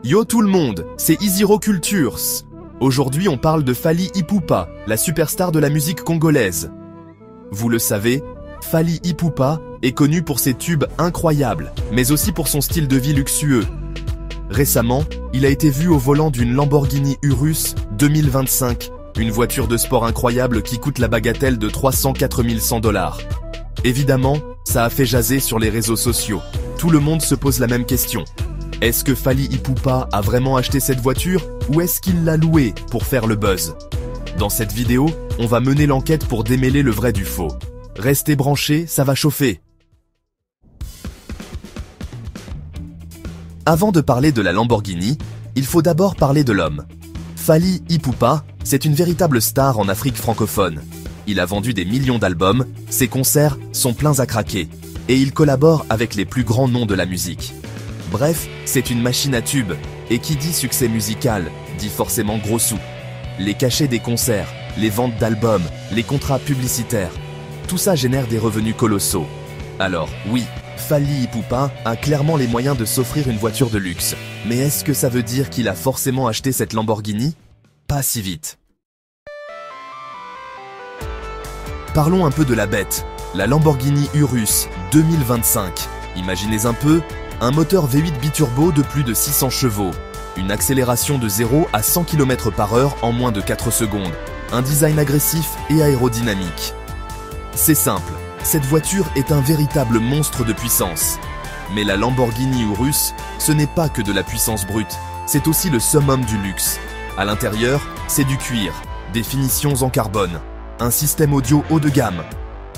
Yo tout le monde, c'est Easyro Cultures. Aujourd'hui on parle de Fally Ipupa, la superstar de la musique congolaise. Vous le savez, Fally Ipupa est connu pour ses tubes incroyables, mais aussi pour son style de vie luxueux. Récemment, il a été vu au volant d'une Lamborghini Urus 2025, une voiture de sport incroyable qui coûte la bagatelle de 304 100 $. Évidemment, ça a fait jaser sur les réseaux sociaux. Tout le monde se pose la même question. Est-ce que Fally Ipupa a vraiment acheté cette voiture ou est-ce qu'il l'a louée pour faire le buzz? Dans cette vidéo, on va mener l'enquête pour démêler le vrai du faux. Restez branchés, ça va chauffer. Avant de parler de la Lamborghini, il faut d'abord parler de l'homme. Fally Ipupa, c'est une véritable star en Afrique francophone. Il a vendu des millions d'albums, ses concerts sont pleins à craquer, et il collabore avec les plus grands noms de la musique. Bref, c'est une machine à tubes, et qui dit succès musical, dit forcément gros sous. Les cachets des concerts, les ventes d'albums, les contrats publicitaires, tout ça génère des revenus colossaux. Alors, oui, Fally Ipupa a clairement les moyens de s'offrir une voiture de luxe. Mais est-ce que ça veut dire qu'il a forcément acheté cette Lamborghini? Pas si vite. Parlons un peu de la bête, la Lamborghini Urus 2025. Imaginez un peu, un moteur V8 biturbo de plus de 600 chevaux, une accélération de 0 à 100 km/h en moins de 4 secondes, un design agressif et aérodynamique. C'est simple, cette voiture est un véritable monstre de puissance. Mais la Lamborghini Urus, ce n'est pas que de la puissance brute, c'est aussi le summum du luxe. À l'intérieur, c'est du cuir, des finitions en carbone, un système audio haut de gamme.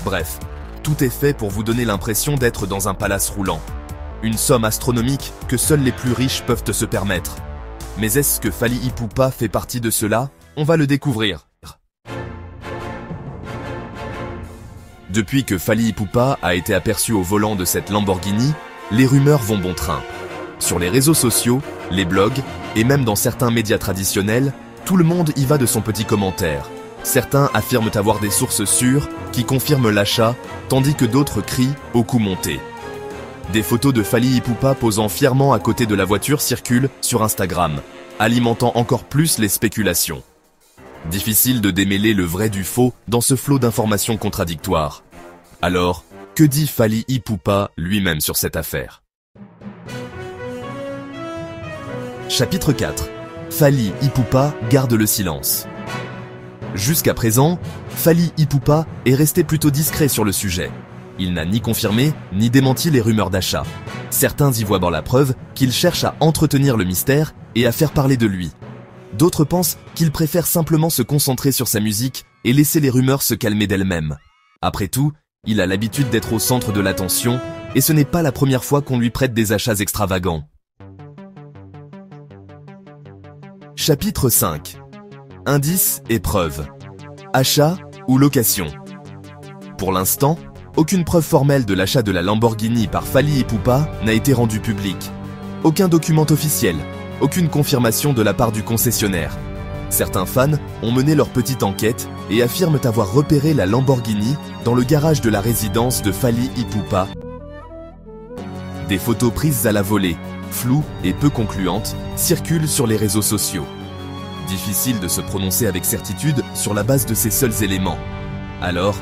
Bref, tout est fait pour vous donner l'impression d'être dans un palace roulant. Une somme astronomique que seuls les plus riches peuvent se permettre. Mais est-ce que Fally Ipupa fait partie de cela? On va le découvrir. Depuis que Fally Ipupa a été aperçu au volant de cette Lamborghini, les rumeurs vont bon train. Sur les réseaux sociaux, les blogs, et même dans certains médias traditionnels, tout le monde y va de son petit commentaire. Certains affirment avoir des sources sûres qui confirment l'achat, tandis que d'autres crient au coup monté. Des photos de Fally Ipupa posant fièrement à côté de la voiture circulent sur Instagram, alimentant encore plus les spéculations. Difficile de démêler le vrai du faux dans ce flot d'informations contradictoires. Alors, que dit Fally Ipupa lui-même sur cette affaire? Chapitre 4. Fally Ipupa garde le silence. Jusqu'à présent, Fally Ipupa est resté plutôt discret sur le sujet. Il n'a ni confirmé, ni démenti les rumeurs d'achat. Certains y voient dans la preuve qu'il cherche à entretenir le mystère et à faire parler de lui. D'autres pensent qu'il préfère simplement se concentrer sur sa musique et laisser les rumeurs se calmer d'elles-mêmes. Après tout, il a l'habitude d'être au centre de l'attention et ce n'est pas la première fois qu'on lui prête des achats extravagants. Chapitre 5. Indices et preuves. Achat ou location. Pour l'instant, aucune preuve formelle de l'achat de la Lamborghini par Fally Ipupa n'a été rendue publique. Aucun document officiel, aucune confirmation de la part du concessionnaire. Certains fans ont mené leur petite enquête et affirment avoir repéré la Lamborghini dans le garage de la résidence de Fally Ipupa. Des photos prises à la volée, floues et peu concluantes, circulent sur les réseaux sociaux. Difficile de se prononcer avec certitude sur la base de ces seuls éléments. Alors,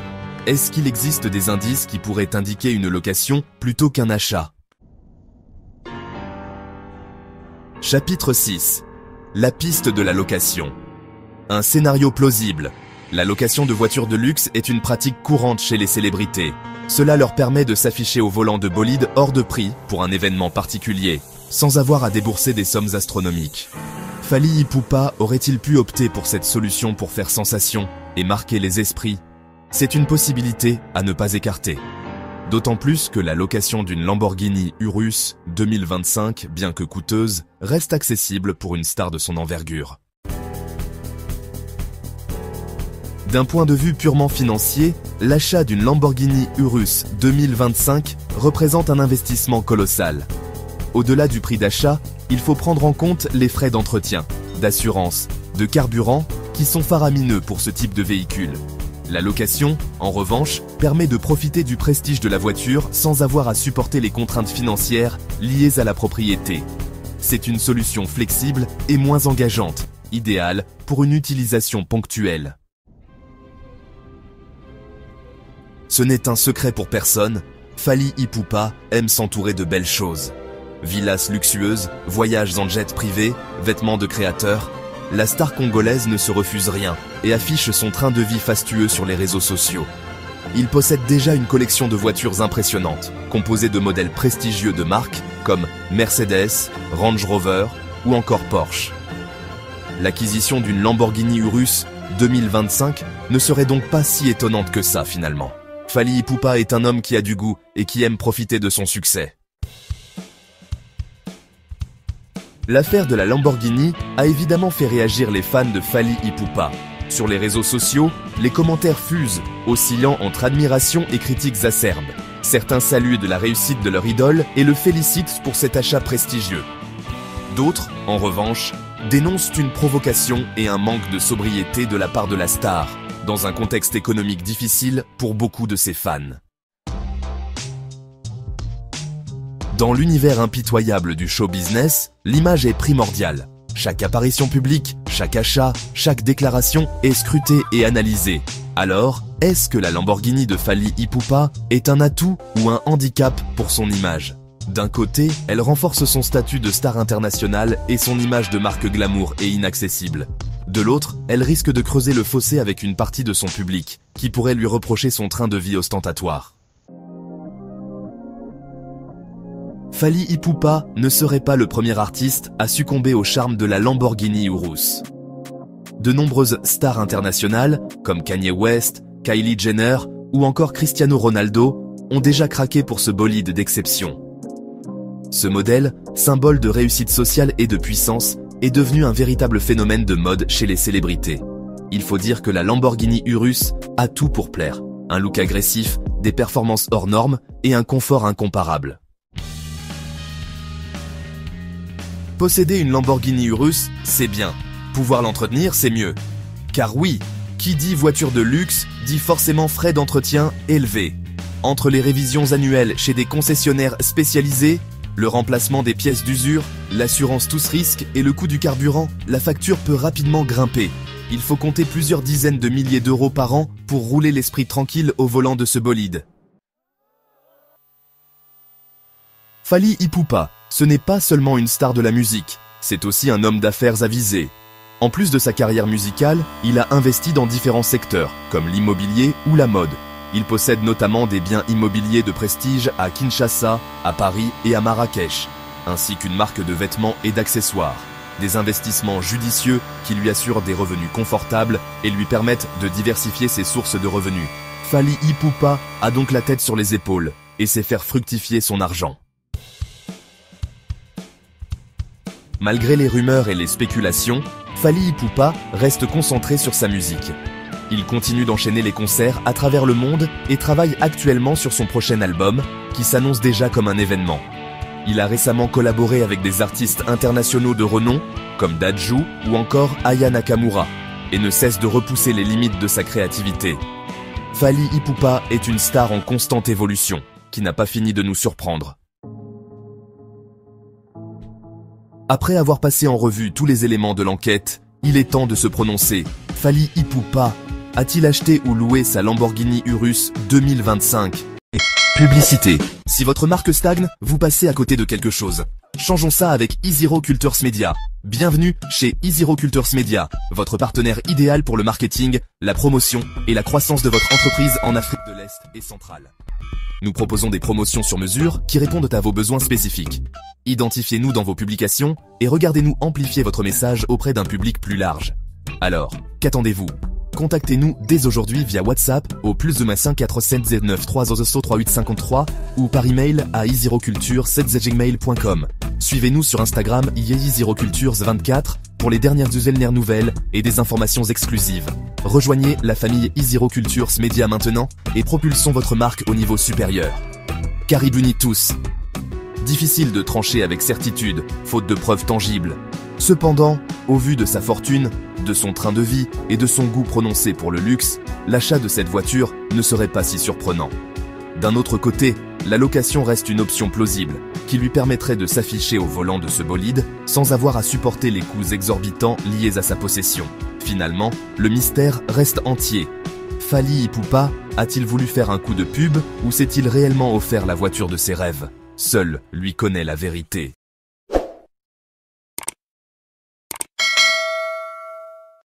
est-ce qu'il existe des indices qui pourraient indiquer une location plutôt qu'un achat? Chapitre 6. La piste de la location. Un scénario plausible. La location de voitures de luxe est une pratique courante chez les célébrités. Cela leur permet de s'afficher au volant de bolides hors de prix pour un événement particulier, sans avoir à débourser des sommes astronomiques. Fally Ipupa aurait-il pu opter pour cette solution pour faire sensation et marquer les esprits? C'est une possibilité à ne pas écarter. D'autant plus que la location d'une Lamborghini Urus 2025, bien que coûteuse, reste accessible pour une star de son envergure. D'un point de vue purement financier, l'achat d'une Lamborghini Urus 2025 représente un investissement colossal. Au-delà du prix d'achat, il faut prendre en compte les frais d'entretien, d'assurance, de carburant qui sont faramineux pour ce type de véhicule. La location, en revanche, permet de profiter du prestige de la voiture sans avoir à supporter les contraintes financières liées à la propriété. c'est une solution flexible et moins engageante, idéale pour une utilisation ponctuelle. Ce n'est un secret pour personne, Fally Ipupa aime s'entourer de belles choses. Villas luxueuses, voyages en jet privé, vêtements de créateurs, la star congolaise ne se refuse rien et affiche son train de vie fastueux sur les réseaux sociaux. Il possède déjà une collection de voitures impressionnantes, composée de modèles prestigieux de marques comme Mercedes, Range Rover ou encore Porsche. L'acquisition d'une Lamborghini Urus 2025 ne serait donc pas si étonnante que ça finalement. Fally Ipupa est un homme qui a du goût et qui aime profiter de son succès. L'affaire de la Lamborghini a évidemment fait réagir les fans de Fally Ipupa. Sur les réseaux sociaux, les commentaires fusent, oscillant entre admiration et critiques acerbes. Certains saluent de la réussite de leur idole et le félicitent pour cet achat prestigieux. D'autres, en revanche, dénoncent une provocation et un manque de sobriété de la part de la star, dans un contexte économique difficile pour beaucoup de ses fans. Dans l'univers impitoyable du show business, l'image est primordiale. Chaque apparition publique, chaque achat, chaque déclaration est scrutée et analysée. Alors, est-ce que la Lamborghini de Fally Ipupa est un atout ou un handicap pour son image ? D'un côté, elle renforce son statut de star internationale et son image de marque glamour et inaccessible. De l'autre, elle risque de creuser le fossé avec une partie de son public, qui pourrait lui reprocher son train de vie ostentatoire. Fally Ipupa ne serait pas le premier artiste à succomber au charme de la Lamborghini Urus. De nombreuses stars internationales, comme Kanye West, Kylie Jenner ou encore Cristiano Ronaldo, ont déjà craqué pour ce bolide d'exception. Ce modèle, symbole de réussite sociale et de puissance, est devenu un véritable phénomène de mode chez les célébrités. Il faut dire que la Lamborghini Urus a tout pour plaire. Un look agressif, des performances hors normes et un confort incomparable. Posséder une Lamborghini Urus, c'est bien. Pouvoir l'entretenir, c'est mieux. Car oui, qui dit voiture de luxe, dit forcément frais d'entretien élevés. Entre les révisions annuelles chez des concessionnaires spécialisés, le remplacement des pièces d'usure, l'assurance tous risques et le coût du carburant, la facture peut rapidement grimper. Il faut compter plusieurs dizaines de milliers d'euros par an pour rouler l'esprit tranquille au volant de ce bolide. Fally Ipupa, ce n'est pas seulement une star de la musique, c'est aussi un homme d'affaires avisé. En plus de sa carrière musicale, il a investi dans différents secteurs, comme l'immobilier ou la mode. Il possède notamment des biens immobiliers de prestige à Kinshasa, à Paris et à Marrakech, ainsi qu'une marque de vêtements et d'accessoires. Des investissements judicieux qui lui assurent des revenus confortables et lui permettent de diversifier ses sources de revenus. Fally Ipupa a donc la tête sur les épaules et sait faire fructifier son argent. Malgré les rumeurs et les spéculations, Fally Ipupa reste concentré sur sa musique. Il continue d'enchaîner les concerts à travers le monde et travaille actuellement sur son prochain album, qui s'annonce déjà comme un événement. Il a récemment collaboré avec des artistes internationaux de renom, comme Dadju ou encore Aya Nakamura, et ne cesse de repousser les limites de sa créativité. Fally Ipupa est une star en constante évolution, qui n'a pas fini de nous surprendre. Après avoir passé en revue tous les éléments de l'enquête, il est temps de se prononcer. Fally Ipupa a-t-il acheté ou loué sa Lamborghini Urus 2025 ? Publicité. Si votre marque stagne, vous passez à côté de quelque chose. Changeons ça avec eZero Cultures Media. Bienvenue chez eZero Cultures Media, votre partenaire idéal pour le marketing, la promotion et la croissance de votre entreprise en Afrique de l'Est et centrale. Nous proposons des promotions sur mesure qui répondent à vos besoins spécifiques. Identifiez-nous dans vos publications et regardez-nous amplifier votre message auprès d'un public plus large. Alors, qu'attendez-vous ? Contactez-nous dès aujourd'hui via WhatsApp au +25 4709 33853 ou par email à eZeroculture7@gmail.com. Suivez-nous sur Instagram eZerocultures24 pour les dernières nouvelles et des informations exclusives. Rejoignez la famille eZero Cultures Media maintenant et propulsons votre marque au niveau supérieur. Caribuni tous. Difficile de trancher avec certitude, faute de preuves tangibles. Cependant, au vu de sa fortune, de son train de vie et de son goût prononcé pour le luxe, l'achat de cette voiture ne serait pas si surprenant. D'un autre côté, la location reste une option plausible. qui lui permettrait de s'afficher au volant de ce bolide sans avoir à supporter les coûts exorbitants liés à sa possession. Finalement, le mystère reste entier. Fally Ipupa a-t-il voulu faire un coup de pub ou s'est-il réellement offert la voiture de ses rêves? Seul lui connaît la vérité.